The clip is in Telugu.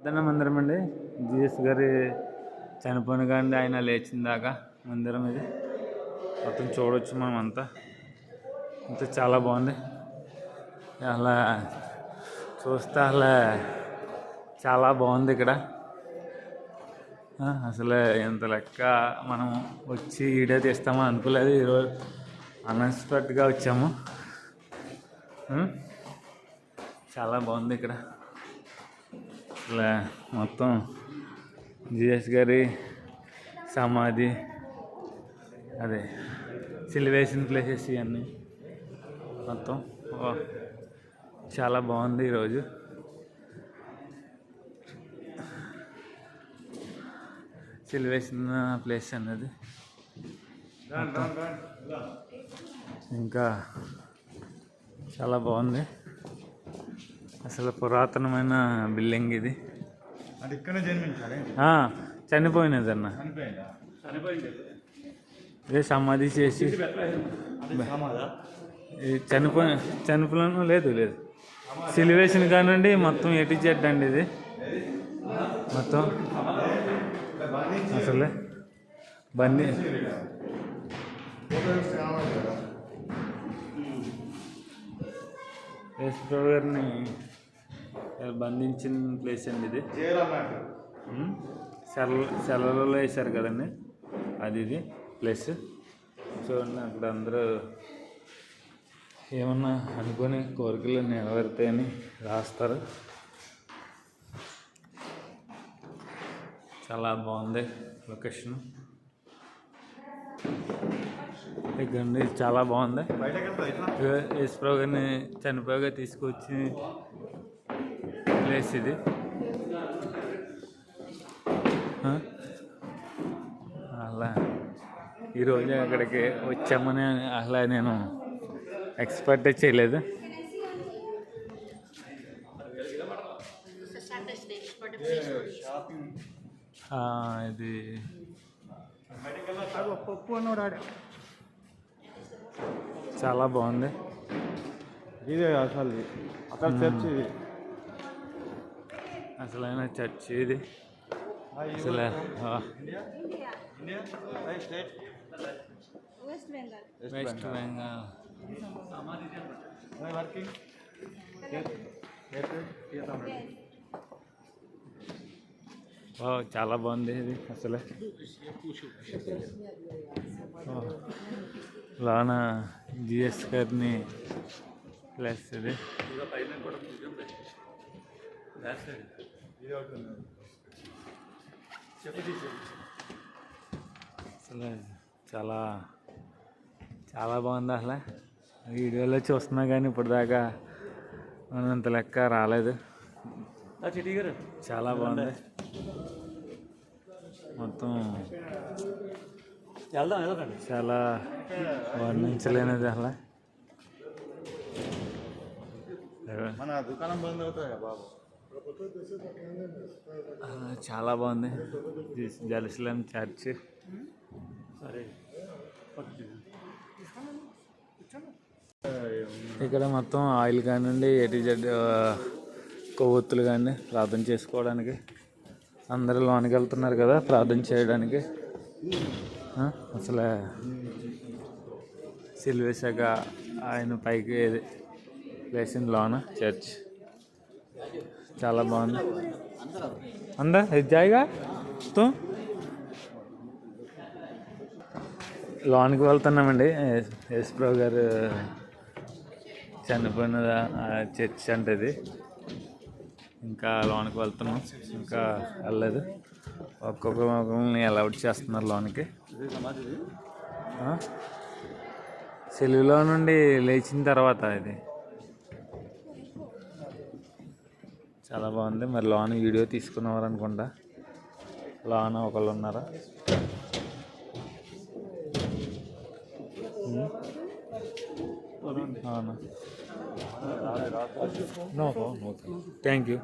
ప్రార్థన మందిరం అండి. జీఎస్ గారి చనిపోయిన కానీ ఆయన లేచిన దాకా మందిరం ఇది. మొత్తం చూడవచ్చు మనం అంతా చాలా బాగుంది. అలా చూస్తే అలా చాలా బాగుంది ఇక్కడ. అసలు ఎంత లెక్క మనం వచ్చి వీడియో తీస్తామని అనుకోలేదు. ఈరోజు అన్ఎక్స్పెక్ట్గా వచ్చాము. చాలా బాగుంది ఇక్కడ. అసలు మొత్తం జిఎస్ గారి సమాధి, అదే సిలివేషన్ ప్లేసెస్ ఇవన్నీ మొత్తం చాలా బాగుంది ఈరోజు. సిలివేషన్ ప్లేస్ అన్నది ఇంకా చాలా బాగుంది. అసలు పురాతనమైన బిల్డింగ్ ఇది. అది ఇక్కడే జన్మించాలి. చనిపోయినది అన్న. ఇదే సమాధి చేసి చనిపోయిన లేదు సిలివేషన్ కానండి. మొత్తం ఎటు చెడ్డండి ఇది మొత్తం. అసలే బండి యేసుప్రభు గారిని బంధించిన ప్లేస్ అండి ఇది. సెలలో వేశారు కదండి, అది ఇది ప్లేస్. చూడండి, అక్కడ అందరూ ఏమన్నా అనుకొని కోరికలు నెరవేరుతాయని రాస్తారు. చాలా బాగుంది లొకేషన్. ఇక్కడ చాలా బాగుంది. యేసుప్రభు గారిని చనిపోగా తీసుకొచ్చి ప్లేస్ ఇది. అలా ఈరోజు అక్కడికి వచ్చామని అలా నేను ఎక్స్పెక్ట్ చేయలేదు. ఇది చాలా బాగుంది. ఇదే అసలు అక్కడ చర్చి, అసలైన చర్చి ఇది. అసలు వెస్ట్ బెంగాల్ చాలా బాగుంది ఇది. అసలు లోన జిఎస్ గారిని ప్లస్ ఇది. అసలు చాలా చాలా బాగుంది. అసలు వీడియోలో చూస్తున్నా కానీ ఇప్పుడు దాకా అంత లెక్క రాలేదు. చాలా బాగుంది మొత్తం. చాలా వర్ణించలేనిది. అసలు మన దుకాణం బంద్ అవుతుంది బాబు. చాలా బాగుంది జెరూసలేం చర్చ్. ఇక్కడ మొత్తం ఆయిల్ కానివ్వండి, ఏటీజెడ్ కొవ్వొత్తులు కానీ ప్రార్థన చేసుకోవడానికి అందరూ లోనికి వెళ్తున్నారు కదా ప్రార్థన చేయడానికి. అసలు సిల్వేశాక ఆయన పైకి వేసిన లోన చర్చ్ చాలా బాగుంది. అందా జాయిగా తో లోనికి వెళ్తున్నామండి. యేసుప్రభు గారు చనిపోయిన చర్చ్ అంటే ఇది. ఇంకా లోనికి వెళ్తున్నాం, ఇంకా వెళ్ళలేదు. ఒక్కొక్కరిని అలౌట్ చేస్తున్నారు లోనికి. సెలువులో నుండి లేచిన తర్వాత ఇది చాలా బాగుంది. మరి లోన వీడియో తీసుకున్నవారు అనుకుంటా. లోన ఒకళ్ళు ఉన్నారా? అవునా? No thank you.